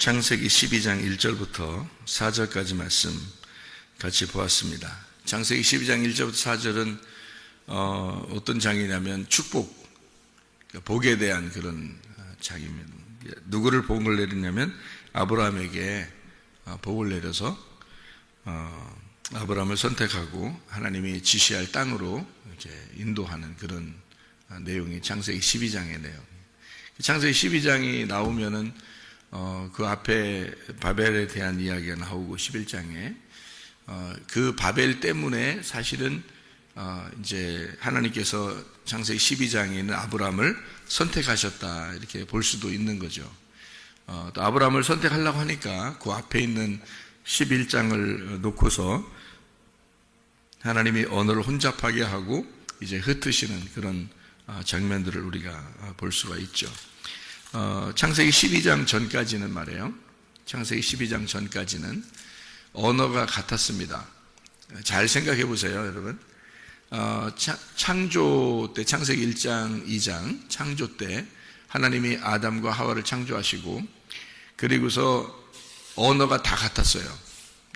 창세기 12장 1절부터 4절까지 말씀 같이 보았습니다. 창세기 12장 1절부터 4절은 어떤 장이냐면 축복, 복에 대한 그런 장입니다. 누구를 복을 내리냐면 아브라함에게 복을 내려서 아브라함을 선택하고 하나님이 지시할 땅으로 이제 인도하는 그런 내용이 창세기 12장의 내용. 창세기 12장이 나오면은 그 앞에 바벨에 대한 이야기가 나오고 11장에 그 바벨 때문에 사실은 이제 하나님께서 창세기 12장에 있는 아브라함을 선택하셨다 이렇게 볼 수도 있는 거죠. 또 아브라함을 선택하려고 하니까 그 앞에 있는 11장을 놓고서 하나님이 언어를 혼잡하게 하고 이제 흩으시는 그런 장면들을 우리가 볼 수가 있죠. 창세기 12장 전까지는 말이에요. 창세기 12장 전까지는 언어가 같았습니다. 잘 생각해 보세요, 여러분. 창조 때, 창세기 1장, 2장, 창조 때 하나님이 아담과 하와를 창조하시고 그리고서 언어가 다 같았어요.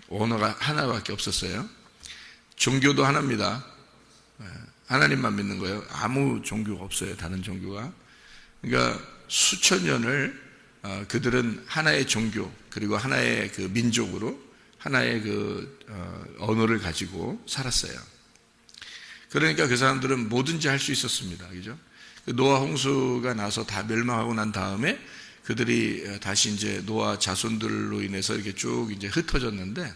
언어가 하나밖에 없었어요. 종교도 하나입니다. 하나님만 믿는 거예요. 아무 종교가 없어요. 다른 종교가. 그러니까 수천 년을 그들은 하나의 종교 그리고 하나의 그 민족으로 하나의 그 언어를 가지고 살았어요. 그러니까 그 사람들은 뭐든지 할 수 있었습니다. 그죠? 노아 홍수가 나서 다 멸망하고 난 다음에 그들이 다시 이제 노아 자손들로 인해서 이렇게 쭉 이제 흩어졌는데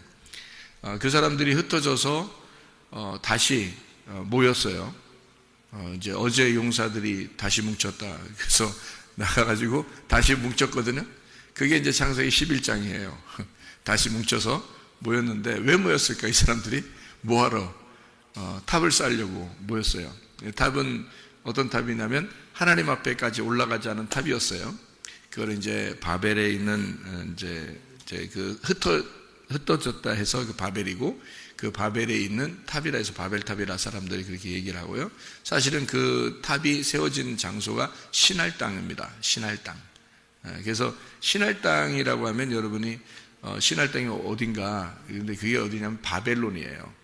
그 사람들이 흩어져서 다시 모였어요. 이제 어제 용사들이 다시 뭉쳤다. 그래서 나가가지고 다시 뭉쳤거든요. 그게 이제 창세기 11장이에요. 다시 뭉쳐서 모였는데 왜 모였을까? 이 사람들이 뭐하러? 탑을 쌓으려고 모였어요. 탑은 어떤 탑이냐면 하나님 앞에까지 올라가지 않은 탑이었어요. 그걸 이제 바벨에 있는 이제 그 흩어졌다 해서 그 바벨이고 그 바벨에 있는 탑이라 해서 바벨탑이라 사람들이 그렇게 얘기를 하고요. 사실은 그 탑이 세워진 장소가 신할 땅입니다. 신할 땅. 그래서 신할 땅이라고 하면 여러분이 신할 땅이 어딘가, 근데 그게 어디냐면 바벨론이에요.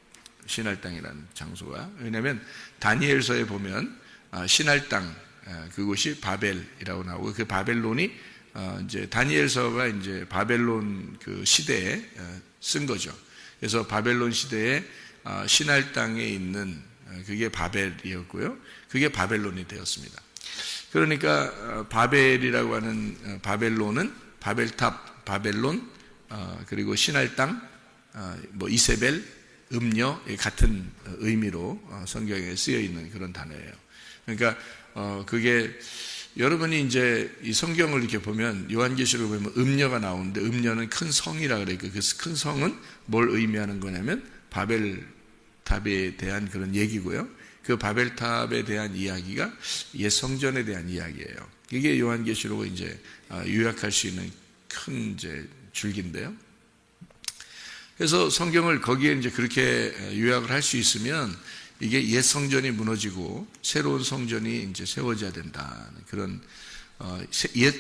신할 땅이라는 장소가. 왜냐하면 다니엘서에 보면 신할 땅, 그곳이 바벨이라고 나오고 그 바벨론이 이제 다니엘서가 이제 바벨론 그 시대에 쓴 거죠. 그래서 바벨론 시대에 신할 땅에 있는 그게 바벨이었고요. 그게 바벨론이 되었습니다. 그러니까 바벨이라고 하는 바벨론은 바벨탑, 바벨론, 그리고 신할 땅, 뭐 이세벨, 음녀 같은 의미로 성경에 쓰여 있는 그런 단어예요. 그러니까 그게 여러분이 이제 이 성경을 이렇게 보면 요한계시록을 보면 음녀가 나오는데 음녀는 큰 성이라 그래요. 그 큰 성은 뭘 의미하는 거냐면 바벨탑에 대한 그런 얘기고요. 그 바벨탑에 대한 이야기가 옛 성전에 대한 이야기예요. 이게 요한계시록을 이제 요약할 수 있는 큰 이제 줄기인데요. 그래서 성경을 거기에 이제 그렇게 요약을 할 수 있으면 이게 옛 성전이 무너지고 새로운 성전이 이제 세워져야 된다는 그런 옛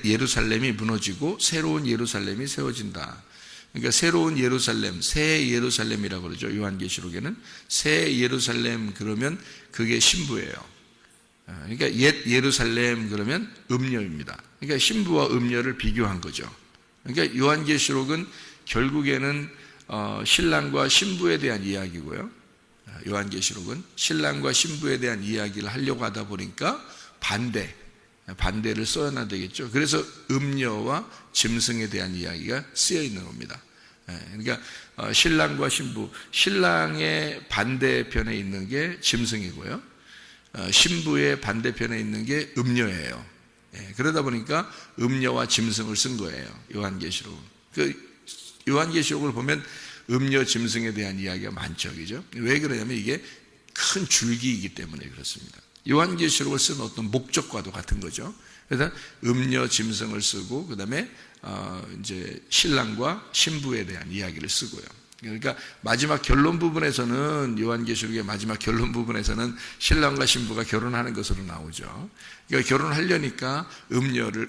예루살렘이 무너지고 새로운 예루살렘이 세워진다. 그러니까 새로운 예루살렘, 새 예루살렘이라고 그러죠. 요한계시록에는 새 예루살렘 그러면 그게 신부예요. 그러니까 옛 예루살렘 그러면 음녀입니다. 그러니까 신부와 음녀를 비교한 거죠. 그러니까 요한계시록은 결국에는 신랑과 신부에 대한 이야기고요. 요한계시록은 신랑과 신부에 대한 이야기를 하려고 하다 보니까 반대를 써야 되겠죠. 그래서 음녀와 짐승에 대한 이야기가 쓰여 있는 겁니다. 그러니까 신랑과 신부, 신랑의 반대편에 있는 게 짐승이고요. 신부의 반대편에 있는 게 음녀예요. 그러다 보니까 음녀와 짐승을 쓴 거예요. 요한계시록은. 요한계시록을 보면 음녀 짐승에 대한 이야기가 많죠. 그죠? 왜 그러냐면 이게 큰 줄기이기 때문에 그렇습니다. 요한계시록을 쓴 어떤 목적과도 같은 거죠. 그래서 음녀 짐승을 쓰고 그다음에 이제 신랑과 신부에 대한 이야기를 쓰고요. 그러니까 마지막 결론 부분에서는 요한계시록의 마지막 결론 부분에서는 신랑과 신부가 결혼하는 것으로 나오죠. 그러니까 결혼하려니까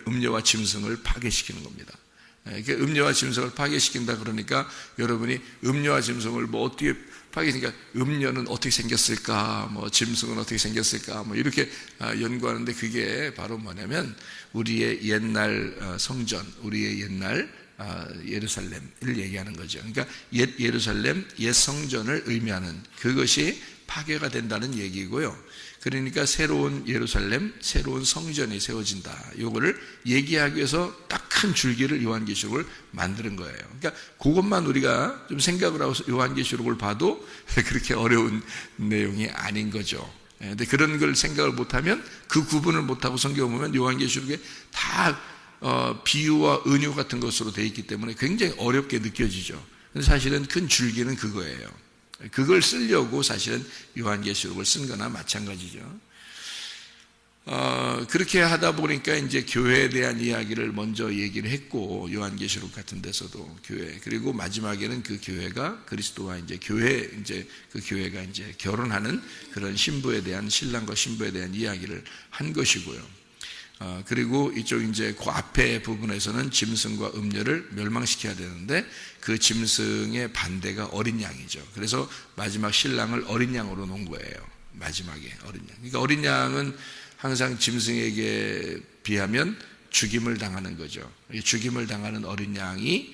음녀와 짐승을 파괴시키는 겁니다. 음료와 짐승을 파괴시킨다 그러니까 여러분이 음료와 짐승을 뭐 어떻게 파괴시키니까 음료는 어떻게 생겼을까, 뭐 짐승은 어떻게 생겼을까, 뭐 이렇게 연구하는데 그게 바로 뭐냐면 우리의 옛날 성전, 우리의 옛날 예루살렘을 얘기하는 거죠. 그러니까 옛 예루살렘, 옛 성전을 의미하는 그것이 파괴가 된다는 얘기고요. 그러니까 새로운 예루살렘, 새로운 성전이 세워진다. 요거를 얘기하기 위해서 딱 큰 줄기를 요한계시록을 만드는 거예요. 그러니까 그것만 우리가 좀 생각을 하고 요한계시록을 봐도 그렇게 어려운 내용이 아닌 거죠. 근데 그런 걸 생각을 못하면 그 구분을 못하고 성경을 보면 요한계시록에 다 비유와 은유 같은 것으로 되어 있기 때문에 굉장히 어렵게 느껴지죠. 근데 사실은 큰 줄기는 그거예요. 그걸 쓰려고 사실은 요한계시록을 쓴 거나 마찬가지죠. 그렇게 하다 보니까 이제 교회에 대한 이야기를 먼저 얘기를 했고, 요한계시록 같은 데서도 교회, 그리고 마지막에는 그 교회가 그리스도와 이제 그 교회가 이제 결혼하는 그런 신부에 대한, 신랑과 신부에 대한 이야기를 한 것이고요. 그리고 이쪽 이제 그 앞에 부분에서는 짐승과 음녀를 멸망시켜야 되는데 그 짐승의 반대가 어린 양이죠. 그래서 마지막 신랑을 어린 양으로 놓은 거예요. 마지막에 어린 양. 그러니까 어린 양은 항상 짐승에게 비하면 죽임을 당하는 거죠. 죽임을 당하는 어린 양이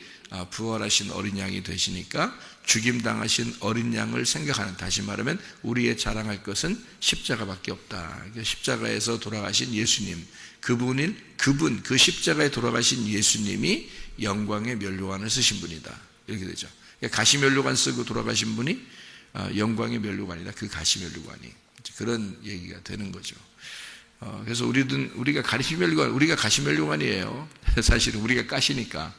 부활하신 어린 양이 되시니까 죽임 당하신 어린 양을 생각하는, 다시 말하면 우리의 자랑할 것은 십자가밖에 없다. 십자가에서 돌아가신 예수님, 그 십자가에 돌아가신 예수님이 영광의 면류관을 쓰신 분이다. 이렇게 되죠. 가시면류관 쓰고 돌아가신 분이 영광의 면류관이다. 그 가시면류관이 그런 얘기가 되는 거죠. 그래서 우리가 가시면류관이에요. 사실은 우리가 가시니까,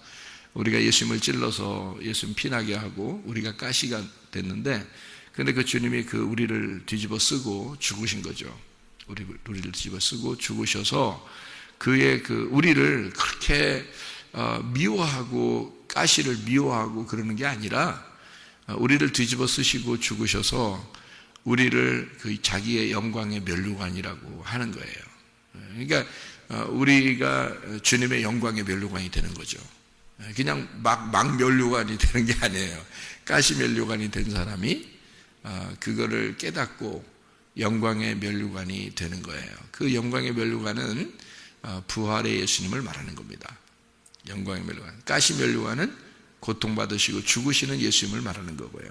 우리가 예수님을 찔러서 예수님 피나게 하고 우리가 가시가 됐는데, 근데 그 주님이 우리를 뒤집어 쓰고 죽으신 거죠. 우리를 뒤집어 쓰고 죽으셔서 우리를 그렇게 미워하고 가시를 미워하고 그러는 게 아니라 우리를 뒤집어 쓰시고 죽으셔서 우리를 자기의 영광의 면류관이라고 하는 거예요. 그러니까 우리가 주님의 영광의 면류관이 되는 거죠. 그냥 막 면류관이 되는 게 아니에요. 가시 면류관이 된 사람이 그거를 깨닫고 영광의 면류관이 되는 거예요. 그 영광의 면류관은 부활의 예수님을 말하는 겁니다. 영광의 면류관. 가시 면류관은 고통받으시고 죽으시는 예수님을 말하는 거고요.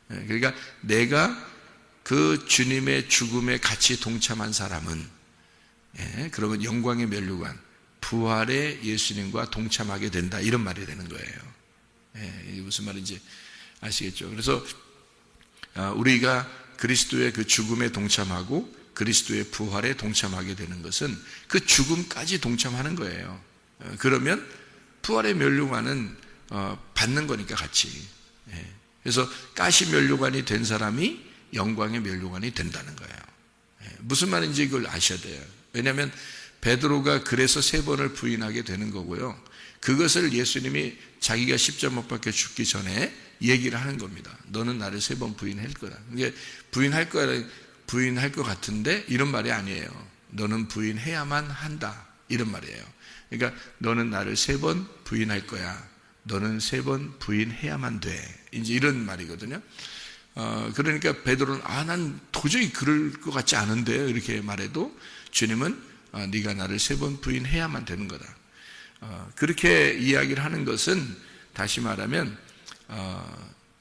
그러니까 내가 그 주님의 죽음에 같이 동참한 사람은, 그러면 영광의 면류관, 부활의 예수님과 동참하게 된다, 이런 말이 되는 거예요. 이게 무슨 말인지 아시겠죠? 그래서 우리가 그리스도의 그 죽음에 동참하고 그리스도의 부활에 동참하게 되는 것은 그 죽음까지 동참하는 거예요. 그러면 부활의 면류관은 받는 거니까 같이. 그래서 가시 면류관이 된 사람이 영광의 면류관이 된다는 거예요. 무슨 말인지 이걸 아셔야 돼요. 왜냐하면 베드로가 그래서 3번을 부인하게 되는 거고요. 그것을 예수님이 자기가 십자가 못 박혀 죽기 전에 얘기를 하는 겁니다. 너는 나를 3번 부인할 거다. 이게 부인할 것 같은데 이런 말이 아니에요. 너는 부인해야만 한다, 이런 말이에요. 그러니까 너는 나를 3번 부인할 거야. 너는 3번 부인해야만 돼. 이제 이런 말이거든요. 그러니까 베드로는 난 도저히 그럴 것 같지 않은데 이렇게 말해도 주님은 네가 나를 3번 부인해야만 되는 거다. 그렇게 이야기를 하는 것은, 다시 말하면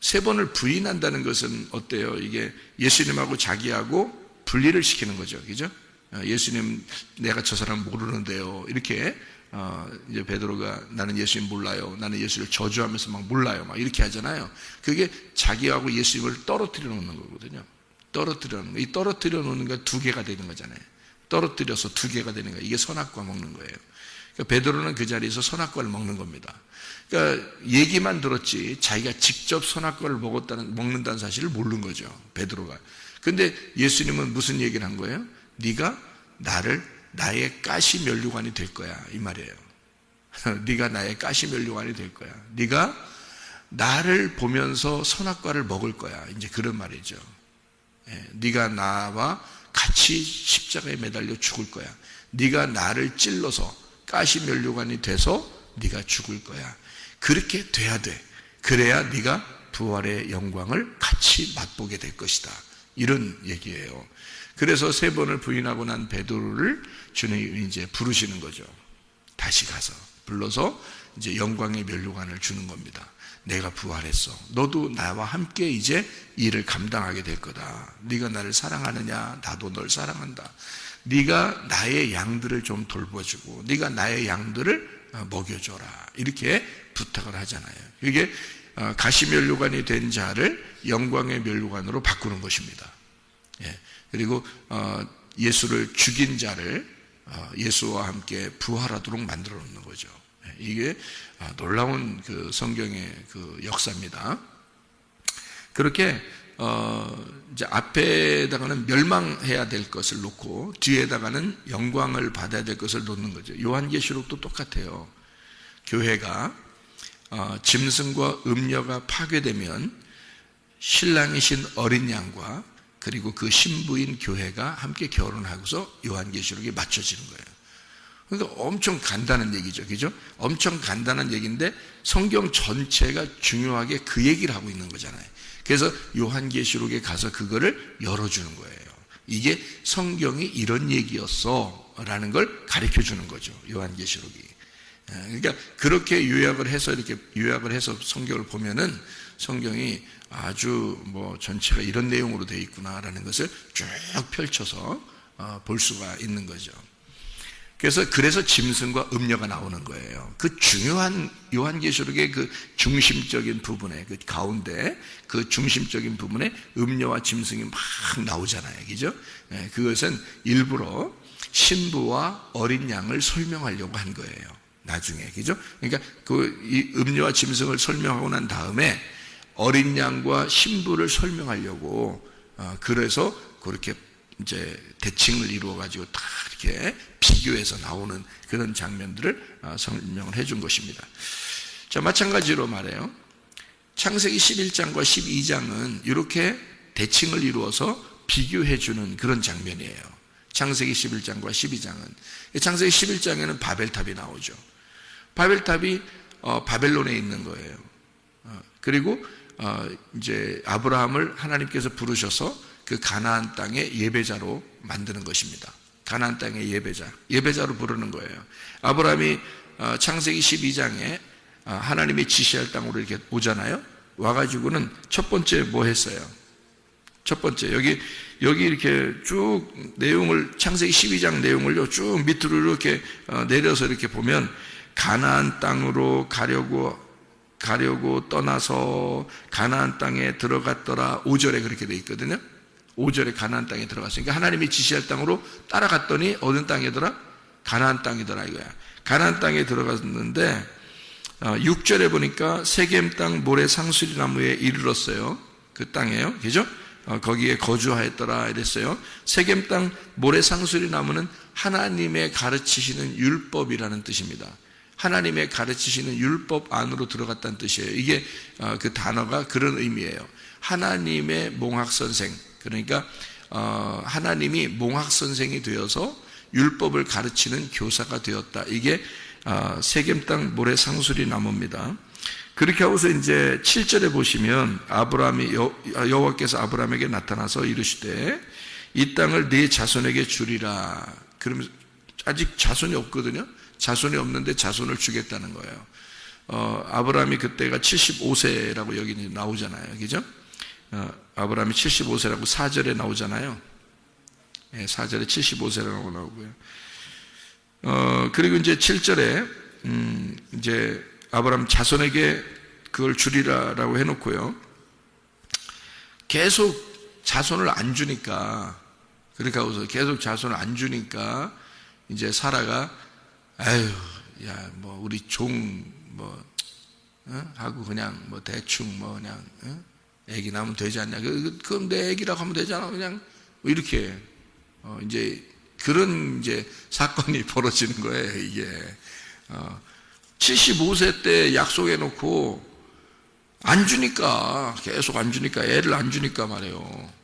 3번을 부인한다는 것은 어때요? 이게 예수님하고 자기하고 분리를 시키는 거죠. 그죠? 예수님, 내가 저 사람 모르는데요, 이렇게 이제 베드로가 나는 예수님 몰라요, 나는 예수를 저주하면서 막 몰라요, 막 이렇게 하잖아요. 그게 자기하고 예수님을 떨어뜨려 놓는 거거든요. 떨어뜨려 놓는 거. 이 떨어뜨려 놓는 거 2개가 되는 거잖아요. 떨어뜨려서 2개가 되는 거예요. 이게 선악과 먹는 거예요. 그러니까 베드로는 그 자리에서 선악과를 먹는 겁니다. 그러니까 얘기만 들었지 자기가 직접 선악과를 먹는다는 사실을 모르는 거죠, 베드로가. 근데 예수님은 무슨 얘기를 한 거예요? 네가 나의 가시 면류관이 될 거야, 이 말이에요. 네가 나의 가시 면류관이 될 거야. 네가 나를 보면서 선악과를 먹을 거야, 이제 그런 말이죠. 네가 나와 같이 십자가에 매달려 죽을 거야. 네가 나를 찔러서 가시 면류관이 돼서 네가 죽을 거야. 그렇게 돼야 돼. 그래야 네가 부활의 영광을 같이 맛보게 될 것이다. 이런 얘기예요. 그래서 3번을 부인하고 난 베드로를 주님이 이제 부르시는 거죠. 다시 가서 불러서 이제 영광의 면류관을 주는 겁니다. 내가 부활했어. 너도 나와 함께 이제 일을 감당하게 될 거다. 네가 나를 사랑하느냐? 나도 널 사랑한다. 네가 나의 양들을 좀 돌봐주고 네가 나의 양들을 먹여줘라. 이렇게 부탁을 하잖아요. 이게 가시면류관이 된 자를 영광의 면류관으로 바꾸는 것입니다. 예. 그리고 예수를 죽인 자를 예수와 함께 부활하도록 만들어 놓는 거죠. 이게 놀라운 그 성경의 그 역사입니다. 그렇게 이제 앞에다가는 멸망해야 될 것을 놓고 뒤에다가는 영광을 받아야 될 것을 놓는 거죠. 요한계시록도 똑같아요. 교회가 짐승과 음녀가 파괴되면 신랑이신 어린 양과 그리고 그 신부인 교회가 함께 결혼하고서 요한계시록에 맞춰지는 거예요. 그러니까 엄청 간단한 얘기죠. 그죠? 엄청 간단한 얘기인데 성경 전체가 중요하게 그 얘기를 하고 있는 거잖아요. 그래서 요한계시록에 가서 그거를 열어주는 거예요. 이게 성경이 이런 얘기였어 라는 걸 가르쳐 주는 거죠. 요한계시록이. 그러니까 그렇게 요약을 해서 이렇게 요약을 해서 성경을 보면은 성경이 아주 뭐 전체가 이런 내용으로 되어 있구나라는 것을 쭉 펼쳐서 볼 수가 있는 거죠. 그래서 짐승과 음녀가 나오는 거예요. 그 중요한 요한계시록의 그 중심적인 부분에 그 가운데 그 중심적인 부분에 음녀와 짐승이 막 나오잖아요, 그죠? 그것은 일부러 신부와 어린 양을 설명하려고 한 거예요. 나중에, 그죠? 그러니까 이 음녀와 짐승을 설명하고 난 다음에 어린 양과 신부를 설명하려고 그래서 그렇게 이제 대칭을 이루어 가지고 다 이렇게 비교해서 나오는 그런 장면들을 설명을 해준 것입니다. 자, 마찬가지로 말해요. 창세기 11장과 12장은 이렇게 대칭을 이루어서 비교해 주는 그런 장면이에요. 창세기 11장과 12장은 창세기 11장에는 바벨탑이 나오죠. 바벨탑이 바벨론에 있는 거예요. 그리고 이제 아브라함을 하나님께서 부르셔서 그 가나안 땅의 예배자로 만드는 것입니다. 가나안 땅의 예배자로 부르는 거예요. 아브라함이 창세기 12장에 하나님이 지시할 땅으로 이렇게 오잖아요. 와가지고는 첫 번째 뭐 했어요? 첫 번째 여기 이렇게 쭉 내용을 창세기 12장 내용을요 쭉 밑으로 이렇게 내려서 이렇게 보면 가나안 땅으로 가려고 떠나서 가나안 땅에 들어갔더라. 5절에 그렇게 돼 있거든요. 5절에 가나안 땅에 들어갔으니까 하나님이 지시할 땅으로 따라갔더니 어느 땅이더라? 가나안 땅이더라 이거야. 가나안 땅에 들어갔는데 6절에 보니까 세겜 땅 모래 상수리 나무에 이르렀어요. 그 땅이에요. 그죠? 거기에 거주하였더라 이랬어요. 세겜 땅 모래 상수리 나무는 하나님의 가르치시는 율법이라는 뜻입니다. 하나님의 가르치시는 율법 안으로 들어갔다는 뜻이에요. 이게 그 단어가 그런 의미예요. 하나님의 몽학선생, 그러니까 하나님이 몽학선생이 되어서 율법을 가르치는 교사가 되었다. 이게 세겜 땅 모래 상수리 나무입니다. 그렇게 하고서 이제 7절에 보시면 여호와께서 아브라함에게 나타나서 이르시되 이 땅을 네 자손에게 주리라. 그러면 아직 자손이 없거든요. 자손이 없는데 자손을 주겠다는 거예요. 아브라함이 그때가 75세라고 여기 나오잖아요. 그죠? 아브라함이 75세라고 4절에 나오잖아요. 4절에 75세라고 나오고요. 그리고 이제 7절에 이제 아브라함 자손에게 그걸 주리라라고 해놓고요. 계속 자손을 안 주니까, 그렇게 하고서 계속 자손을 안 주니까 이제 사라가 아유, 야, 뭐 우리 하고 그냥 뭐 대충 뭐 그냥 애기 낳으면 되지 않냐? 그럼 내 애기라고 하면 되잖아. 그냥 뭐 이렇게 이제 그런 이제 사건이 벌어지는 거예요. 이게 75세 때 약속해 놓고 안 주니까 계속 안 주니까 애를 안 주니까 말이에요.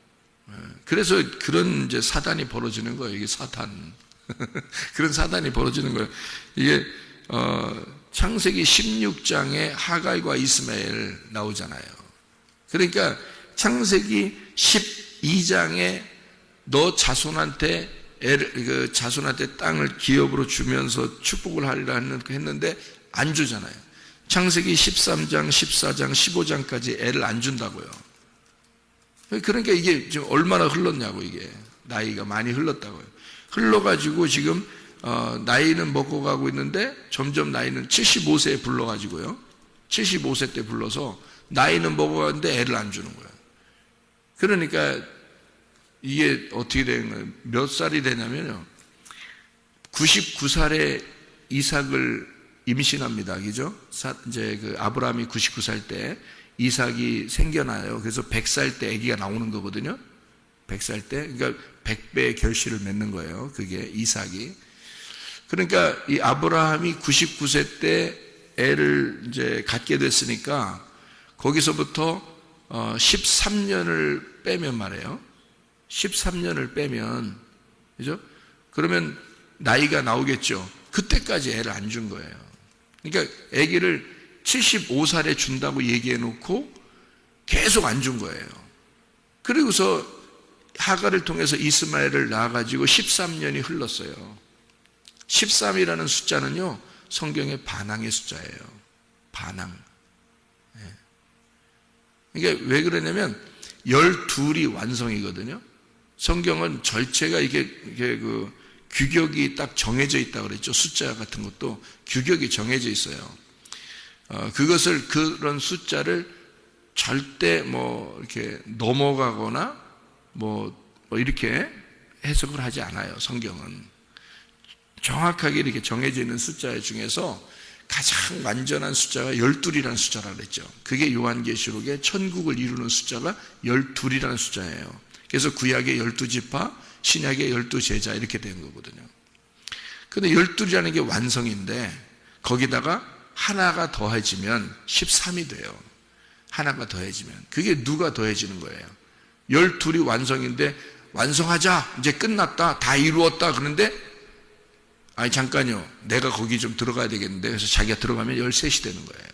그래서 그런 이제 사단이 벌어지는 거예요. 이게 사탄. 그런 사단이 벌어지는 거예요. 이게 창세기 16장에 하갈과 이스마엘 나오잖아요. 그러니까 창세기 12장에 너 자손한테 자손한테 땅을 기업으로 주면서 축복을 하리라 했는데 안 주잖아요. 창세기 13장, 14장, 15장까지 애를 안 준다고요. 그러니까 이게 지금 얼마나 흘렀냐고, 이게. 나이가 많이 흘렀다고요. 흘러가지고 지금 나이는 먹고 가고 있는데 점점 나이는 75세에 불러가지고요. 75세 때 불러서 나이는 먹어가는데 애를 안 주는 거예요. 그러니까 이게 어떻게 되는 거예요? 몇 살이 되냐면요. 99살에 이삭을 임신합니다. 그죠? 이제 그 아브라함이 99살 때 이삭이 생겨나요. 그래서 100살 때 아기가 나오는 거거든요. 100살 때. 그러니까 100배의 결실을 맺는 거예요. 그게 이삭이. 그러니까 이 아브라함이 99세 때 애를 이제 갖게 됐으니까 거기서부터 13년을 빼면 말이에요. 13년을 빼면, 그죠? 그러면 나이가 나오겠죠. 그때까지 애를 안 준 거예요. 그러니까 아기를 75살에 준다고 얘기해 놓고 계속 안 준 거예요. 그리고서 하갈을 통해서 이스마엘을 낳아가지고 13년이 흘렀어요. 13이라는 숫자는요, 성경의 반항의 숫자예요. 반항. 그러니까 왜 그러냐면 12이 완성이거든요. 성경은 절체가 이게 그 규격이 딱 정해져 있다고 그랬죠. 숫자 같은 것도 규격이 정해져 있어요. 그것을, 그런 숫자를 절대 뭐 이렇게 넘어가거나 뭐 이렇게 해석을 하지 않아요. 성경은 정확하게 이렇게 정해져 있는 숫자 중에서 가장 완전한 숫자가 12이라는 숫자라고 그랬죠. 그게 요한계시록의 천국을 이루는 숫자가 12이라는 숫자예요. 그래서 구약의 12지파, 신약의 12제자 이렇게 된 거거든요. 근데 12이라는 게 완성인데 거기다가 하나가 더해지면 13이 돼요. 하나가 더해지면. 그게 누가 더해지는 거예요? 12이 완성인데 완성하자, 이제 끝났다, 다 이루었다 그런데 아니 잠깐요, 내가 거기 좀 들어가야 되겠는데, 그래서 자기가 들어가면 13이 되는 거예요.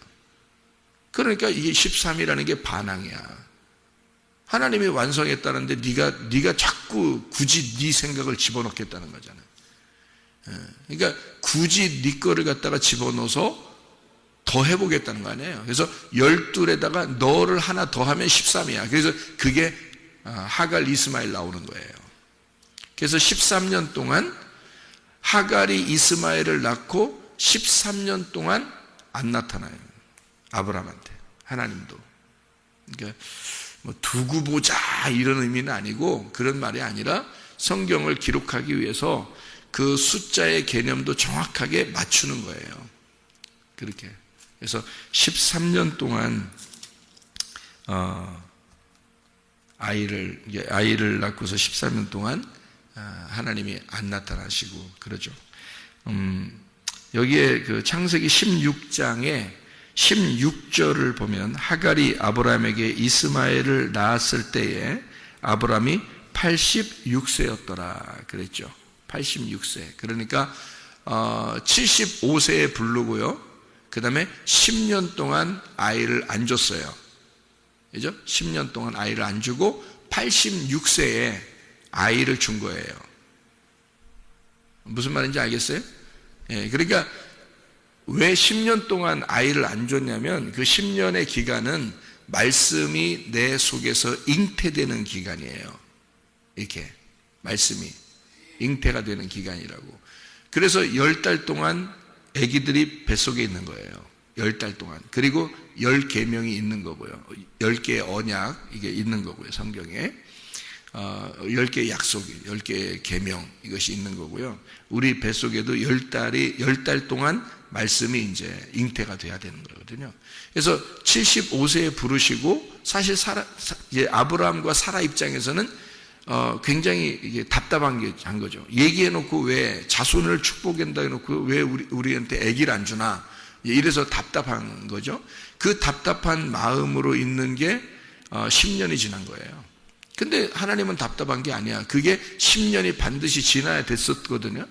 그러니까 이게 13이라는 게 반항이야. 하나님이 완성했다는데 네가 자꾸 굳이 네 생각을 집어넣겠다는 거잖아요. 그러니까 굳이 네 거를 갖다가 집어넣어서 더 해보겠다는 거 아니에요. 그래서 12에다가 너를 하나 더 하면 13이야. 그래서 그게 하갈 이스마엘 나오는 거예요. 그래서 13년 동안 하갈이 이스마엘을 낳고 13년 동안 안 나타나요. 아브라함한테. 하나님도. 그러니까 뭐 두고 보자 이런 의미는 아니고, 그런 말이 아니라 성경을 기록하기 위해서 그 숫자의 개념도 정확하게 맞추는 거예요. 그렇게. 그래서 13년 동안 아이를 낳고서 13년 동안 하나님이 안 나타나시고 그러죠. 여기에 그 창세기 16장에 16절을 보면 하갈이 아브라함에게 이스마엘을 낳았을 때에 아브라함이 86세였더라 그랬죠. 86세. 그러니까 75세에 부르고요. 그 다음에 10년 동안 아이를 안 줬어요. 그죠? 10년 동안 아이를 안 주고 86세에 아이를 준 거예요. 무슨 말인지 알겠어요? 예, 그러니까 왜 10년 동안 아이를 안 줬냐면 그 10년의 기간은 말씀이 내 속에서 잉태되는 기간이에요. 이렇게 말씀이 잉태가 되는 기간이라고. 그래서 10달 동안 아기들이 뱃속에 있는 거예요. 10달 동안. 그리고 10계명이 있는 거고요. 10개의 언약 이게 있는 거고요. 성경에 10개의 약속, 10개의 계명 이것이 있는 거고요. 우리 뱃속에도 10달 동안 말씀이 이제 잉태가 돼야 되는 거거든요. 그래서 75세에 부르시고, 사실 아브라함과 사라 입장에서는 굉장히 이게 답답한 게 한 거죠. 얘기해놓고 왜 자손을 축복한다 해놓고 왜 우리한테 아기를 안 주나? 이래서 답답한 거죠. 그 답답한 마음으로 있는 게 10년이 지난 거예요. 근데 하나님은 답답한 게 아니야. 그게 10년이 반드시 지나야 됐었거든요.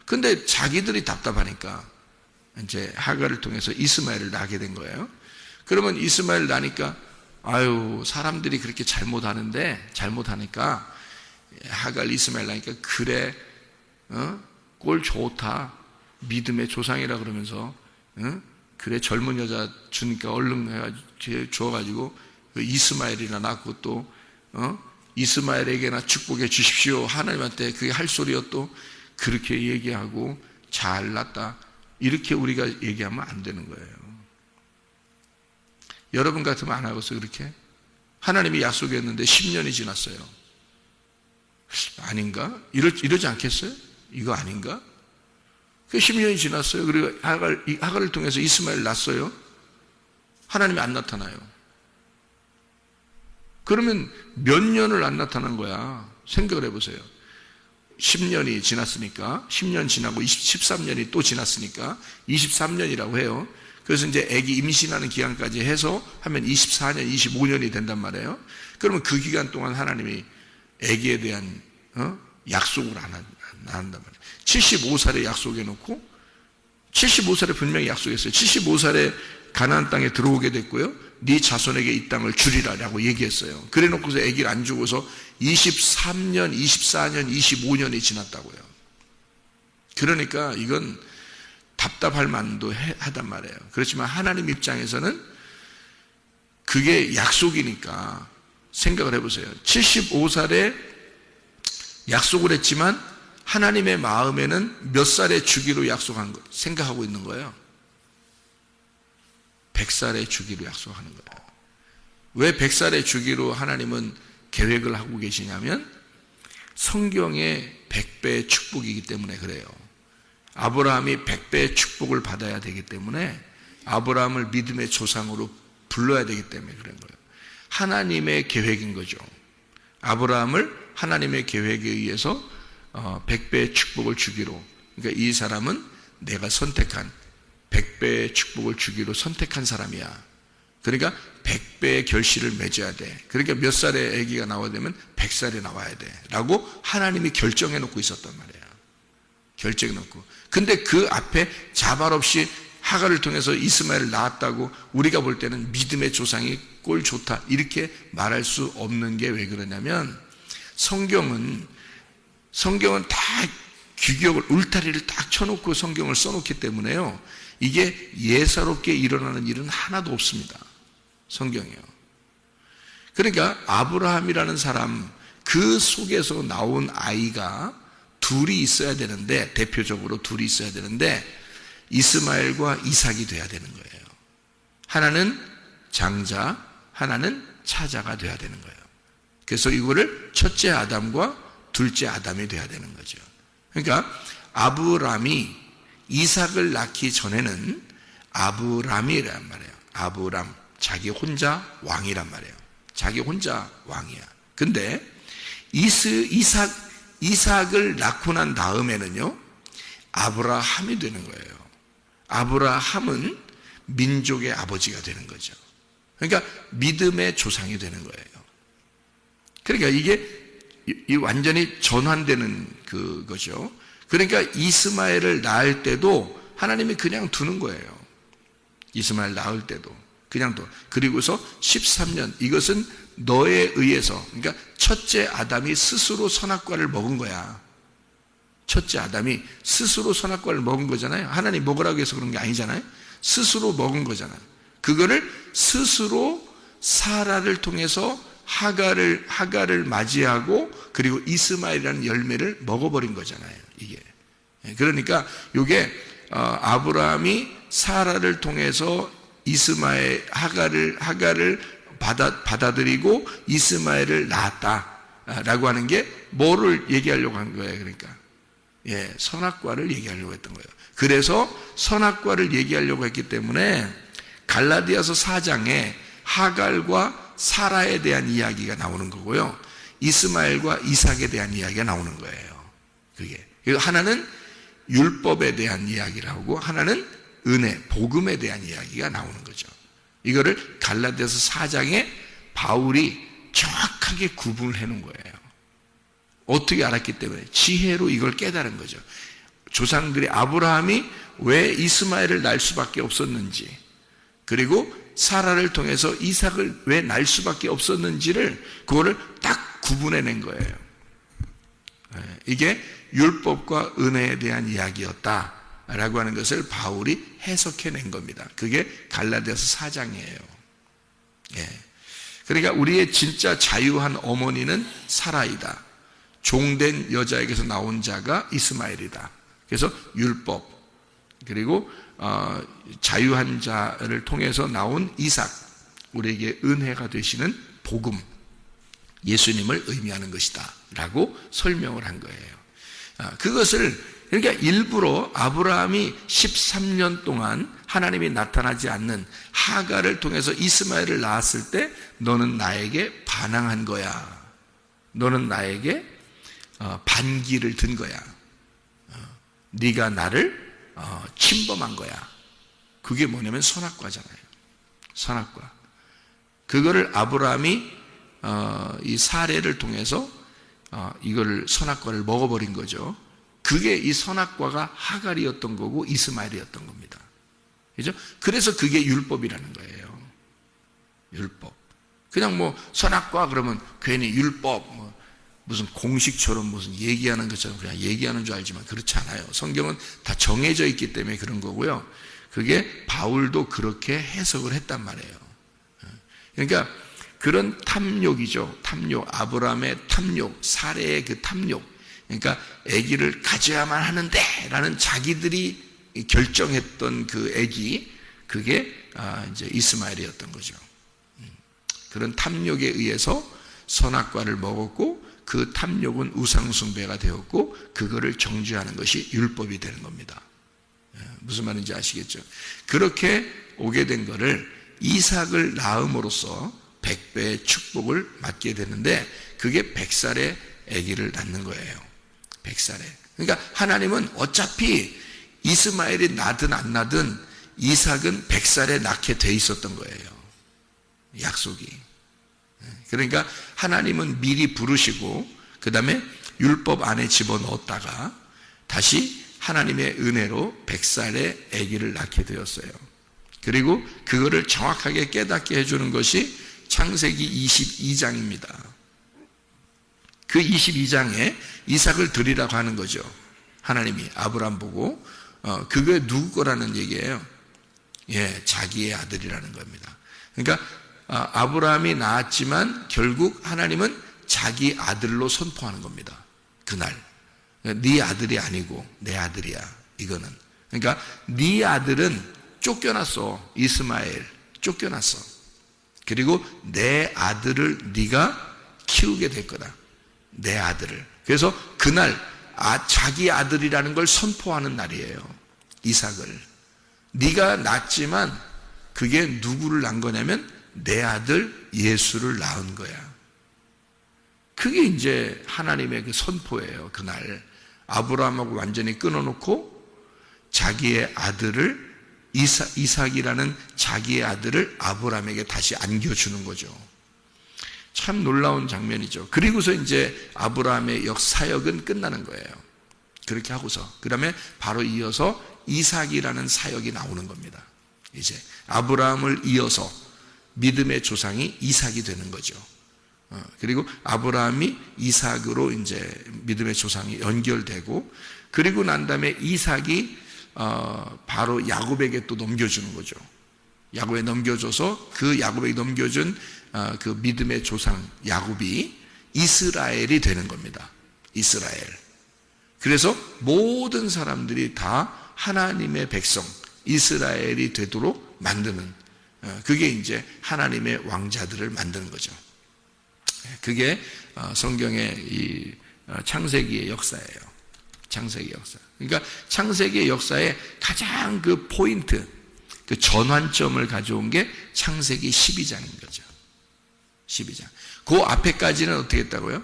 근데 자기들이 답답하니까, 이제 하갈을 통해서 이스마엘을 낳게 된 거예요. 그러면 이스마엘 나니까 아유 사람들이 그렇게 잘못하니까 하갈 이스마엘 나니까 그래 꼴 좋다 믿음의 조상이라 그러면서 그래 젊은 여자 주니까 얼른 주어가지고 이스마엘이나 낳고 또 이스마엘에게나 축복해 주십시오 하나님한테 그게 할 소리여 또 그렇게 얘기하고 잘났다 이렇게 우리가 얘기하면 안 되는 거예요. 여러분 같으면 안 하겠어요 그렇게? 하나님이 약속했는데 10년이 지났어요. 아닌가? 이러지 않겠어요? 이거 아닌가? 10년이 지났어요. 그리고 하갈을 통해서 이스마엘 낳았어요. 하나님이 안 나타나요. 그러면 몇 년을 안 나타난 거야? 생각을 해보세요. 10년이 지났으니까 10년 지나고 13년이 또 지났으니까 23년이라고 해요. 그래서 이제 아기 임신하는 기간까지 해서 하면 24년, 25년이 된단 말이에요. 그러면 그 기간 동안 하나님이 아기에 대한 약속을 안 한단 말이에요. 75살에 약속해 놓고 75살에 분명히 약속했어요. 75살에 가나안 땅에 들어오게 됐고요. 네 자손에게 이 땅을 주리라라고 얘기했어요. 그래 놓고서 아기를 안 주고서 23년, 24년, 25년이 지났다고요. 그러니까 이건 답답할 만도 하단 말이에요. 그렇지만 하나님 입장에서는 그게 약속이니까 생각을 해보세요. 75살에 약속을 했지만 하나님의 마음에는 몇 살에 주기로 약속한 거 생각하고 있는 거예요. 100살에 주기로 약속하는 거예요. 왜 100살에 주기로 하나님은 계획을 하고 계시냐면 성경의 100배의 축복이기 때문에 그래요. 아브라함이 100배의 축복을 받아야 되기 때문에 아브라함을 믿음의 조상으로 불러야 되기 때문에 그런 거예요. 하나님의 계획인 거죠. 아브라함을 하나님의 계획에 의해서 100배의 축복을 주기로, 그러니까 이 사람은 내가 선택한 100배의 축복을 주기로 선택한 사람이야. 그러니까 100배의 결실을 맺어야 돼. 그러니까 몇 살에 아기가 나와야 되면 100살에 나와야 돼 라고 하나님이 결정해 놓고 있었단 말이야. 결정해 놓고. 근데 그 앞에 자발 없이 하갈을 통해서 이스마엘을 낳았다고 우리가 볼 때는 믿음의 조상이 꼴 좋다 이렇게 말할 수 없는 게 왜 그러냐면 성경은 다 규격을 울타리를 딱 쳐놓고 성경을 써놓기 때문에요. 이게 예사롭게 일어나는 일은 하나도 없습니다. 성경이요. 그러니까 아브라함이라는 사람 그 속에서 나온 아이가 둘이 있어야 되는데, 대표적으로 둘이 있어야 되는데 이스마엘과 이삭이 돼야 되는 거예요. 하나는 장자, 하나는 차자가 돼야 되는 거예요. 그래서 이거를 첫째 아담과 둘째 아담이 돼야 되는 거죠. 그러니까 아브람이 이삭을 낳기 전에는 아브람이란 말이에요. 아브람, 자기 혼자 왕이란 말이에요. 자기 혼자 왕이야. 근데 이삭을 낳고 난 다음에는요, 아브라함이 되는 거예요. 아브라함은 민족의 아버지가 되는 거죠. 그러니까 믿음의 조상이 되는 거예요. 그러니까 이게 완전히 전환되는 그거죠. 그러니까 이스마엘을 낳을 때도 하나님이 그냥 두는 거예요. 이스마엘 낳을 때도 그냥 둬. 그리고서 13년, 이것은 너에 의해서, 그러니까 첫째 아담이 스스로 선악과를 먹은 거야. 첫째 아담이 스스로 선악과를 먹은 거잖아요. 하나님 먹으라고 해서 그런 게 아니잖아요. 스스로 먹은 거잖아요. 그거를 스스로 사라를 통해서 하갈을 맞이하고 그리고 이스마엘이라는 열매를 먹어버린 거잖아요. 이게. 그러니까 이게 아브라함이 사라를 통해서 이스마엘 하갈을 받아들이고 이스마엘을 낳았다라고 하는 게 뭐를 얘기하려고 한 거예요? 그러니까 선악과를 얘기하려고 했던 거예요. 그래서 선악과를 얘기하려고 했기 때문에 갈라디아서 4장에 하갈과 사라에 대한 이야기가 나오는 거고요, 이스마엘과 이삭에 대한 이야기가 나오는 거예요. 그게 하나는 율법에 대한 이야기를 하고 하나는 은혜, 복음에 대한 이야기가 나오는 거죠. 이거를 갈라디아서 4장에 바울이 정확하게 구분을 해놓은 거예요. 어떻게 알았기 때문에? 지혜로 이걸 깨달은 거죠. 조상들이 아브라함이 왜 이스마엘을 낳을 수밖에 없었는지, 그리고 사라를 통해서 이삭을 왜 낳을 수밖에 없었는지를 그거를 딱 구분해낸 거예요. 이게 율법과 은혜에 대한 이야기였다라고 하는 것을 바울이 해석해낸 겁니다. 그게 갈라디아서 4장이에요. 그러니까 우리의 진짜 자유한 어머니는 사라이다. 종된 여자에게서 나온 자가 이스마엘이다. 그래서 율법, 그리고 자유한 자를 통해서 나온 이삭, 우리에게 은혜가 되시는 복음, 예수님을 의미하는 것이다 라고 설명을 한 거예요. 그것을 그러니까 일부러 아브라함이 13년 동안 하나님이 나타나지 않는 하갈을 통해서 이스마엘을 낳았을 때 너는 나에게 반항한 거야. 너는 나에게 반기를 든 거야. 네가 나를 침범한 거야. 그게 뭐냐면 선악과잖아요. 선악과. 그거를 아브라함이 이 사례를 통해서 이걸 선악과를 먹어버린 거죠. 그게 이 선악과가 하갈이었던 거고 이스마엘이었던 겁니다. 그죠? 그래서 그게 율법이라는 거예요. 율법. 그냥 뭐 선악과 그러면 괜히 율법 뭐 무슨 공식처럼 무슨 얘기하는 것처럼 그냥 얘기하는 줄 알지만 그렇지 않아요. 성경은 다 정해져 있기 때문에 그런 거고요. 그게 바울도 그렇게 해석을 했단 말이에요. 그러니까 그런 탐욕이죠. 탐욕, 아브라함의 탐욕, 사례의 그 탐욕. 그러니까 아기를 가져야만 하는데 라는 자기들이 결정했던 그 아기, 그게 이제 이스마엘이었던 거죠. 그런 탐욕에 의해서 선악과를 먹었고 그 탐욕은 우상숭배가 되었고 그거를 정죄하는 것이 율법이 되는 겁니다. 무슨 말인지 아시겠죠? 그렇게 오게 된 거를 이삭을 낳음으로써 100배의 축복을 받게 되는데 그게 100살의 아기를 낳는 거예요. 100살에. 그러니까 하나님은 어차피 이스마엘이 나든 안 나든 이삭은 100살에 낳게 돼 있었던 거예요. 약속이. 그러니까 하나님은 미리 부르시고 그 다음에 율법 안에 집어넣었다가 다시 하나님의 은혜로 100살의 아기를 낳게 되었어요. 그리고 그거를 정확하게 깨닫게 해주는 것이 창세기 22장입니다. 그 22장에 이삭을 드리라고 하는 거죠. 하나님이 아브라함 보고 그게 누구 거라는 얘기예요. 자기의 아들이라는 겁니다. 그러니까 아브라함이 낳았지만 결국 하나님은 자기 아들로 선포하는 겁니다. 그날 네 아들이 아니고 내 아들이야. 이거는 그러니까 네 아들은 쫓겨났어. 이스마엘 쫓겨났어. 그리고 내 아들을 네가 키우게 될 거다. 내 아들을. 그래서 그날 자기 아들이라는 걸 선포하는 날이에요. 이삭을. 네가 낳았지만 그게 누구를 낳은 거냐면 내 아들 예수를 낳은 거야. 그게 이제 하나님의 그 선포예요. 그날 아브라함하고 완전히 끊어놓고 자기의 아들을 이삭이라는 자기의 아들을 아브라함에게 다시 안겨주는 거죠. 참 놀라운 장면이죠. 그리고서 이제 아브라함의 사역은 끝나는 거예요. 그렇게 하고서 그 다음에 바로 이어서 이삭이라는 사역이 나오는 겁니다. 이제 아브라함을 이어서 믿음의 조상이 이삭이 되는 거죠. 그리고 아브라함이 이삭으로 이제 믿음의 조상이 연결되고 그리고 난 다음에 이삭이 바로 야곱에게 또 넘겨주는 거죠. 야곱에 넘겨줘서 그 야곱에게 넘겨준 그 믿음의 조상 야곱이 이스라엘이 되는 겁니다. 이스라엘. 그래서 모든 사람들이 다 하나님의 백성 이스라엘이 되도록 만드는 그게 이제 하나님의 왕자들을 만드는 거죠. 그게 성경의 이 창세기의 역사예요. 창세기 역사. 그러니까 창세기의 역사의 가장 그 포인트, 그 전환점을 가져온 게 창세기 12장인 거죠. 12장. 그 앞에까지는 어떻게 했다고요?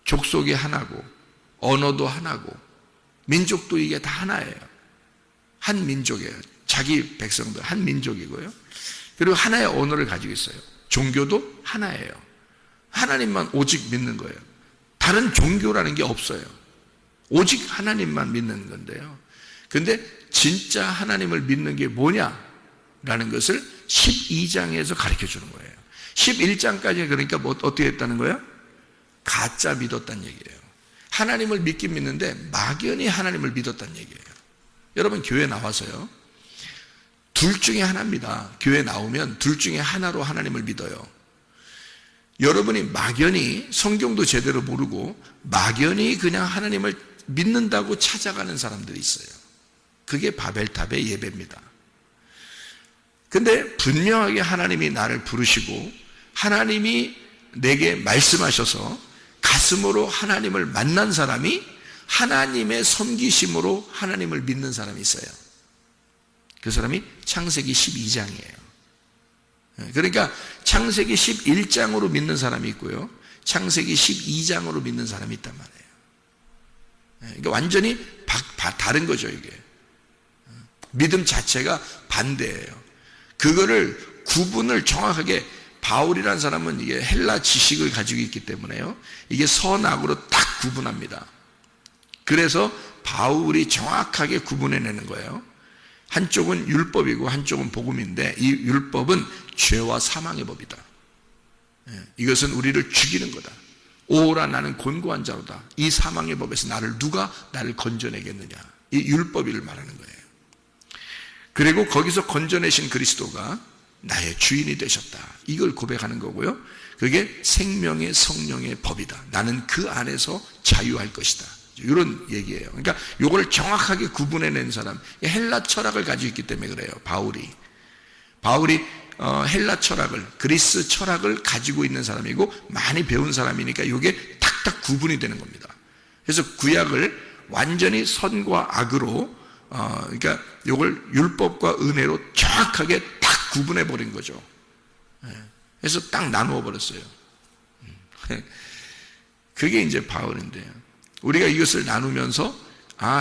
족속이 하나고, 언어도 하나고, 민족도 이게 다 하나예요. 한 민족이에요. 자기 백성들 한 민족이고요. 그리고 하나의 언어를 가지고 있어요. 종교도 하나예요. 하나님만 오직 믿는 거예요. 다른 종교라는 게 없어요. 오직 하나님만 믿는 건데요. 근데 진짜 하나님을 믿는 게 뭐냐라는 것을 12장에서 가르쳐 주는 거예요. 11장까지 그러니까 뭐 어떻게 했다는 거예요? 가짜 믿었다는 얘기예요. 하나님을 믿긴 믿는데 막연히 하나님을 믿었다는 얘기예요. 여러분 교회 나와서요, 둘 중에 하나입니다. 교회 나오면 둘 중에 하나로 하나님을 믿어요. 여러분이 막연히 성경도 제대로 모르고 막연히 그냥 하나님을 믿는다고 찾아가는 사람들이 있어요. 그게 바벨탑의 예배입니다. 근데 분명하게 하나님이 나를 부르시고 하나님이 내게 말씀하셔서 가슴으로 하나님을 만난 사람이 하나님의 섬기심으로 하나님을 믿는 사람이 있어요. 그 사람이 창세기 12장이에요. 그러니까 창세기 11장으로 믿는 사람이 있고요, 창세기 12장으로 믿는 사람이 있단 말이에요. 그러니까 완전히 다른 거죠. 이게 믿음 자체가 반대예요. 그거를 구분을 정확하게, 바울이라는 사람은 이게 헬라 지식을 가지고 있기 때문에요, 이게 선악으로 딱 구분합니다. 그래서 바울이 정확하게 구분해내는 거예요. 한쪽은 율법이고 한쪽은 복음인데, 이 율법은 죄와 사망의 법이다. 이것은 우리를 죽이는 거다. 오라 나는 곤고한 자로다. 이 사망의 법에서 누가 나를 건져내겠느냐. 이 율법을 말하는 거예요. 그리고 거기서 건져내신 그리스도가 나의 주인이 되셨다. 이걸 고백하는 거고요. 그게 생명의 성령의 법이다. 나는 그 안에서 자유할 것이다. 이런 얘기예요. 그러니까 이걸 정확하게 구분해낸 사람, 헬라 철학을 가지고 있기 때문에 그래요. 바울이 헬라 철학을, 그리스 철학을 가지고 있는 사람이고 많이 배운 사람이니까 이게 탁탁 구분이 되는 겁니다. 그래서 구약을 완전히 선과 악으로, 그러니까 이걸 율법과 은혜로 정확하게 딱 구분해 버린 거죠. 그래서 딱 나누어 버렸어요. 그게 이제 바울인데요. 우리가 이것을 나누면서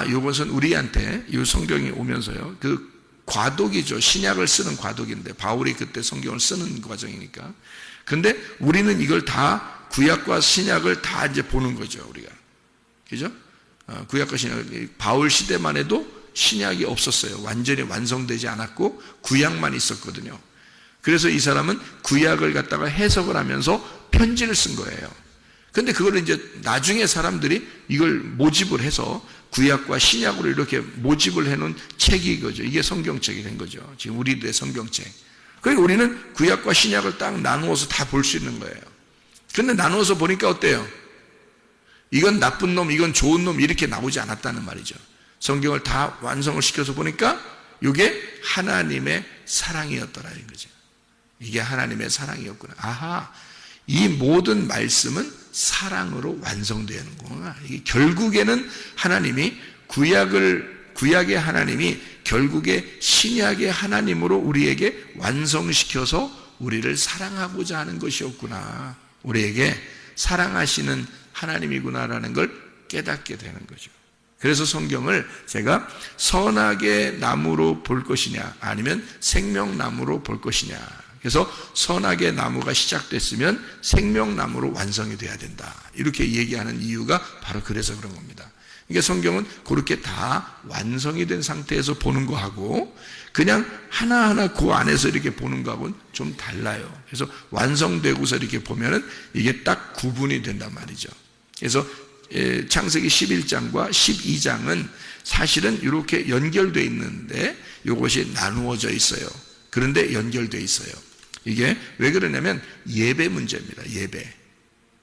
이것은 우리한테 이 성경이 오면서요, 그 과도기죠. 신약을 쓰는 과도기인데 바울이 그때 성경을 쓰는 과정이니까. 근데 우리는 이걸 다 구약과 신약을 다 이제 보는 거죠, 우리가. 그죠? 구약과 신약, 바울 시대만 해도 신약이 없었어요. 완전히 완성되지 않았고 구약만 있었거든요. 그래서 이 사람은 구약을 갖다가 해석을 하면서 편지를 쓴 거예요. 근데 그걸 이제 나중에 사람들이 이걸 모집을 해서 구약과 신약으로 이렇게 모집을 해놓은 책이 이거죠. 이게 성경책이 된 거죠. 지금 우리들의 성경책. 그러니까 우리는 구약과 신약을 딱 나누어서 다 볼 수 있는 거예요. 근데 나누어서 보니까 어때요? 이건 나쁜 놈, 이건 좋은 놈 이렇게 나오지 않았다는 말이죠. 성경을 다 완성을 시켜서 보니까 이게 하나님의 사랑이었더라는 거죠. 이게 하나님의 사랑이었구나. 아하, 이 모든 말씀은 사랑으로 완성되는구나. 이게 결국에는 하나님이 구약의 하나님이 결국에 신약의 하나님으로 우리에게 완성시켜서 우리를 사랑하고자 하는 것이었구나. 우리에게 사랑하시는 하나님이구나라는 걸 깨닫게 되는 거죠. 그래서 성경을 제가 선악의 나무로 볼 것이냐 아니면 생명나무로 볼 것이냐, 그래서 선악의 나무가 시작됐으면 생명나무로 완성이 돼야 된다, 이렇게 얘기하는 이유가 바로 그래서 그런 겁니다. 그러니까 성경은 그렇게 다 완성이 된 상태에서 보는 거하고 그냥 하나하나 그 안에서 이렇게 보는 거하고는 좀 달라요. 그래서 완성되고서 이렇게 보면은 이게 딱 구분이 된단 말이죠. 그래서 창세기 11장과 12장은 사실은 이렇게 연결되어 있는데 이것이 나누어져 있어요. 그런데 연결되어 있어요. 이게 왜 그러냐면 예배 문제입니다.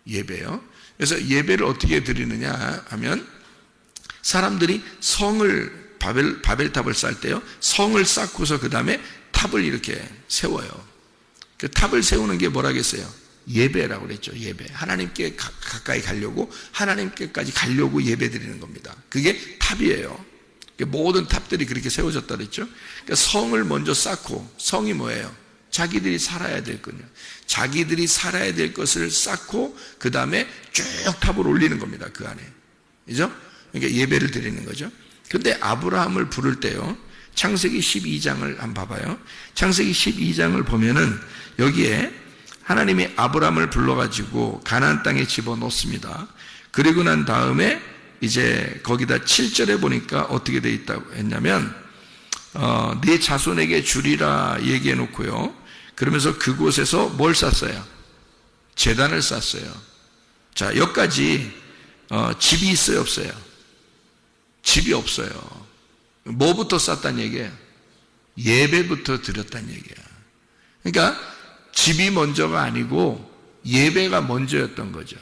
예배요. 그래서 예배를 어떻게 드리느냐 하면 사람들이 성을 바벨탑을 쌓을 때요, 성을 쌓고서 그 다음에 탑을 이렇게 세워요. 그 탑을 세우는 게 뭐라겠어요? 예배라고 그랬죠. 예배. 하나님께 가까이 가려고, 하나님께까지 가려고 예배 드리는 겁니다. 그게 탑이에요. 모든 탑들이 그렇게 세워졌다 그랬죠. 그러니까 성을 먼저 쌓고, 성이 뭐예요? 자기들이 살아야 될 거냐. 자기들이 살아야 될 것을 쌓고 그 다음에 쭉 탑을 올리는 겁니다. 그 안에. 그죠? 그러니까 예배를 드리는 거죠. 그런데 아브라함을 부를 때요, 창세기 12장을 한번 봐봐요. 창세기 12장을 보면은 여기에 하나님이 아브라함을 불러가지고 가나안 땅에 집어넣습니다. 그리고 난 다음에 이제 거기다 7절에 보니까 어떻게 돼 있다고 했냐면 네 자손에게 주리라 얘기해 놓고요. 그러면서 그곳에서 뭘 쌓았어요? 제단을 쌓았어요. 자, 여기까지 집이 있어요, 없어요? 집이 없어요. 뭐부터 쌓았다는 얘기예요? 예배부터 드렸다는 얘기야. 그러니까 집이 먼저가 아니고 예배가 먼저였던 거죠.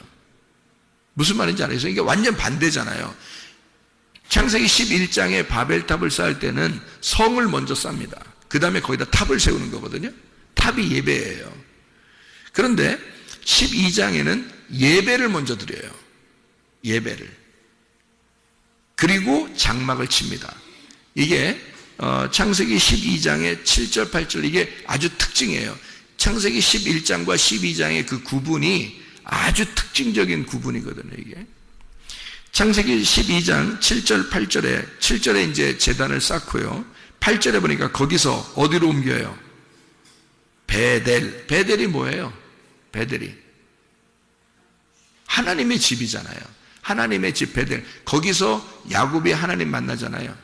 무슨 말인지 알아요? 이게 완전 반대잖아요. 창세기 11장에 바벨탑을 쌓을 때는 성을 먼저 쌉니다. 그 다음에 거기다 탑을 세우는 거거든요. 탑이 예배예요. 그런데 12장에는 예배를 먼저 드려요. 예배를. 그리고 장막을 칩니다. 이게 창세기 12장의 7절, 8절 이게 아주 특징이에요. 창세기 11장과 12장의 그 구분이 아주 특징적인 구분이거든요, 이게. 창세기 12장 7절, 8절에 7절에 이제 제단을 쌓고요. 8절에 보니까 거기서 어디로 옮겨요? 베델. 베델이 뭐예요? 베델이 하나님의 집이잖아요. 하나님의 집 베델. 거기서 야곱이 하나님 만나잖아요.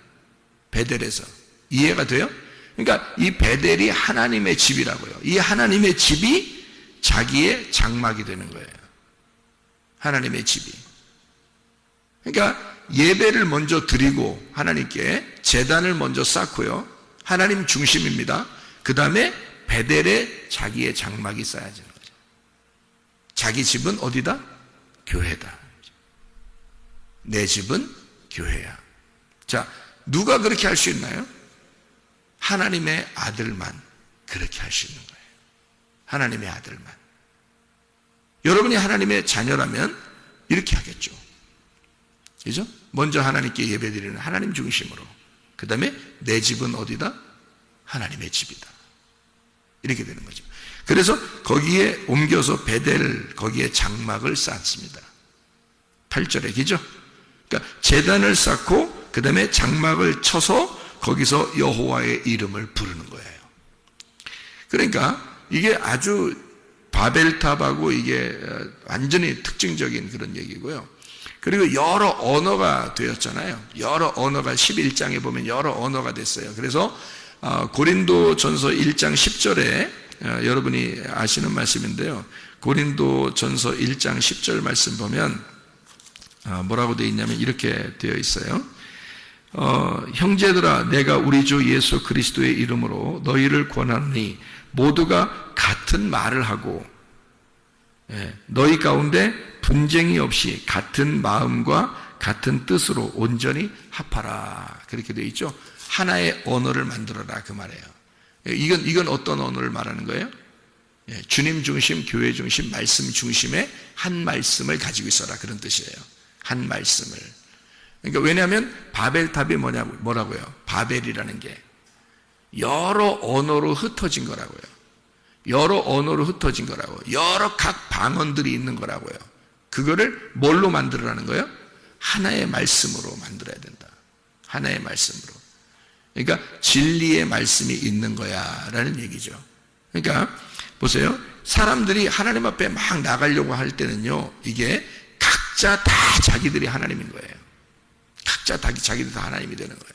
베델에서. 이해가 돼요? 그러니까 이 베델이 하나님의 집이라고요. 이 하나님의 집이 자기의 장막이 되는 거예요. 하나님의 집이. 그러니까 예배를 먼저 드리고 하나님께 제단을 먼저 쌓고요. 하나님 중심입니다. 그 다음에 베델에 자기의 장막이 쌓여지는 거죠. 자기 집은 어디다? 교회다. 내 집은 교회야. 자, 누가 그렇게 할 수 있나요? 하나님의 아들만 그렇게 할 수 있는 거예요. 하나님의 아들만. 여러분이 하나님의 자녀라면 이렇게 하겠죠. 그죠? 먼저 하나님께 예배드리는 하나님 중심으로. 그 다음에 내 집은 어디다? 하나님의 집이다. 이렇게 되는 거죠. 그래서 거기에 옮겨서 베델, 거기에 장막을 쌓습니다. 8절에 기죠? 그러니까 제단을 쌓고 그 다음에 장막을 쳐서 거기서 여호와의 이름을 부르는 거예요. 그러니까 이게 아주 바벨탑하고 이게 완전히 특징적인 그런 얘기고요. 그리고 여러 언어가 되었잖아요. 여러 언어가 11장에 보면 여러 언어가 됐어요. 그래서 고린도전서 1장 10절에 여러분이 아시는 말씀인데요. 고린도전서 1장 10절 말씀 보면 뭐라고 되어 있냐면 이렇게 되어 있어요. 형제들아 내가 우리 주 예수 그리스도의 이름으로 너희를 권하노니 모두가 같은 말을 하고 너희 가운데 분쟁이 없이 같은 마음과 같은 뜻으로 온전히 합하라. 그렇게 되어 있죠. 하나의 언어를 만들어라 그 말이에요. 이건 어떤 언어를 말하는 거예요? 주님 중심, 교회 중심, 말씀 중심의 한 말씀을 가지고 있어라 그런 뜻이에요. 한 말씀을. 그러니까 왜냐하면 바벨탑이 뭐라고요? 바벨이라는 게 여러 언어로 흩어진 거라고요. 여러 언어로 흩어진 거라고. 여러 각 방언들이 있는 거라고요. 그거를 뭘로 만들어라는 거예요? 하나의 말씀으로 만들어야 된다. 하나의 말씀으로. 그러니까 진리의 말씀이 있는 거야 라는 얘기죠. 그러니까 보세요. 사람들이 하나님 앞에 막 나가려고 할 때는요, 이게 각자 다 자기들이 하나님인 거예요. 각자 다 자기들이 다 하나님이 되는 거예요.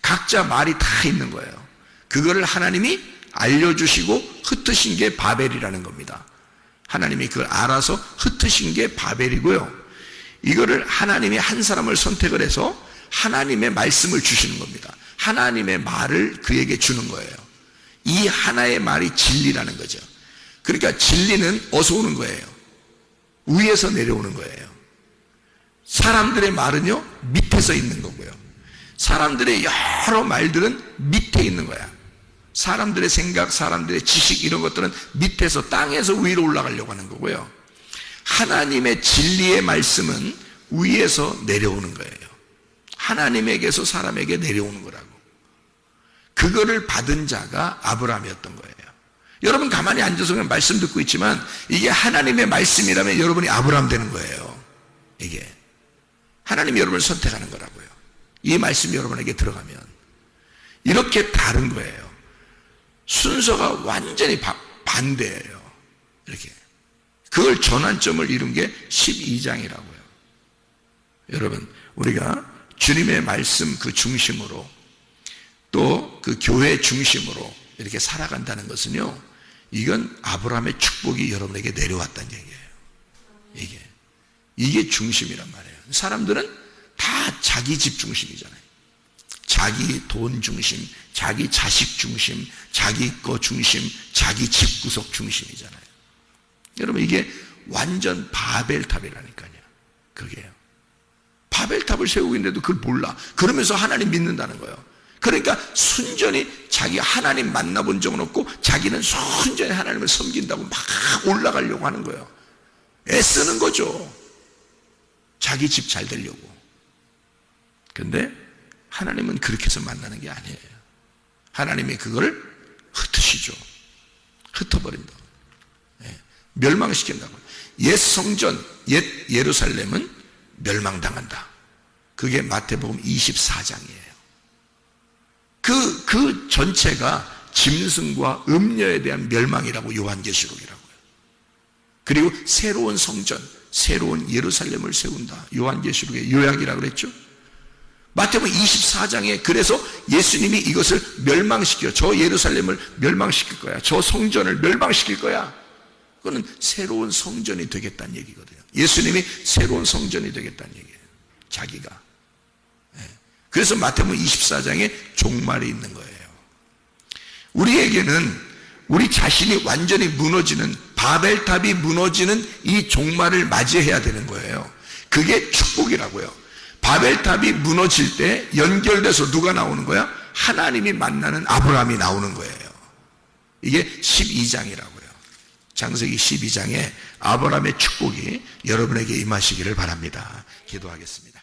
각자 말이 다 있는 거예요. 그거를 하나님이 알려주시고 흩으신 게 바벨이라는 겁니다. 하나님이 그걸 알아서 흩으신 게 바벨이고요. 이거를 하나님이 한 사람을 선택을 해서 하나님의 말씀을 주시는 겁니다. 하나님의 말을 그에게 주는 거예요. 이 하나의 말이 진리라는 거죠. 그러니까 진리는 어디서 오는 거예요? 위에서 내려오는 거예요. 사람들의 말은요, 밑에서 있는 거고요. 사람들의 여러 말들은 밑에 있는 거야. 사람들의 생각, 사람들의 지식 이런 것들은 밑에서 땅에서 위로 올라가려고 하는 거고요. 하나님의 진리의 말씀은 위에서 내려오는 거예요. 하나님에게서 사람에게 내려오는 거라고. 그거를 받은 자가 아브라함이었던 거예요. 여러분 가만히 앉아서 그냥 말씀 듣고 있지만 이게 하나님의 말씀이라면 여러분이 아브라함 되는 거예요. 이게 하나님이 여러분을 선택하는 거라고요. 이 말씀이 여러분에게 들어가면 이렇게 다른 거예요. 순서가 완전히 반대예요. 이렇게 그걸 전환점을 이룬 게 12장이라고요. 여러분 우리가 주님의 말씀 그 중심으로 또 그 교회 중심으로 이렇게 살아간다는 것은요, 이건 아브라함의 축복이 여러분에게 내려왔다는 얘기예요. 이게 중심이란 말이에요. 사람들은 다 자기 집 중심이잖아요. 자기 돈 중심, 자기 자식 중심, 자기 거 중심, 자기 집 구석 중심이잖아요. 여러분, 이게 완전 바벨탑이라니까요. 그게요. 바벨탑을 세우고 있는데도 그걸 몰라. 그러면서 하나님 믿는다는 거예요. 그러니까 순전히 자기 하나님 만나본 적은 없고 자기는 순전히 하나님을 섬긴다고 막 올라가려고 하는 거예요. 애쓰는 거죠. 자기 집 잘 되려고. 근데 하나님은 그렇게 해서 만나는 게 아니에요. 하나님이 그걸 흩으시죠. 흩어버린다. 멸망시킨다고. 옛 성전, 옛 예루살렘은 멸망당한다. 그게 마태복음 24장이에요. 그 전체가 짐승과 음녀에 대한 멸망이라고 요한계시록이라고요. 그리고 새로운 성전, 새로운 예루살렘을 세운다. 요한계시록의 요약이라고 그랬죠. 마태복음 24장에 그래서 예수님이 이것을 멸망시켜, 저 예루살렘을 멸망시킬 거야. 저 성전을 멸망시킬 거야. 그거는 새로운 성전이 되겠다는 얘기거든요. 예수님이 새로운 성전이 되겠다는 얘기예요. 자기가. 그래서 마태복음 24장에 종말이 있는 거예요. 우리에게는 우리 자신이 완전히 무너지는, 바벨탑이 무너지는 이 종말을 맞이해야 되는 거예요. 그게 축복이라고요. 바벨탑이 무너질 때 연결돼서 누가 나오는 거야? 하나님이 만나는 아브라함이 나오는 거예요. 이게 12장이라고요. 창세기 12장에 아브라함의 축복이 여러분에게 임하시기를 바랍니다. 기도하겠습니다.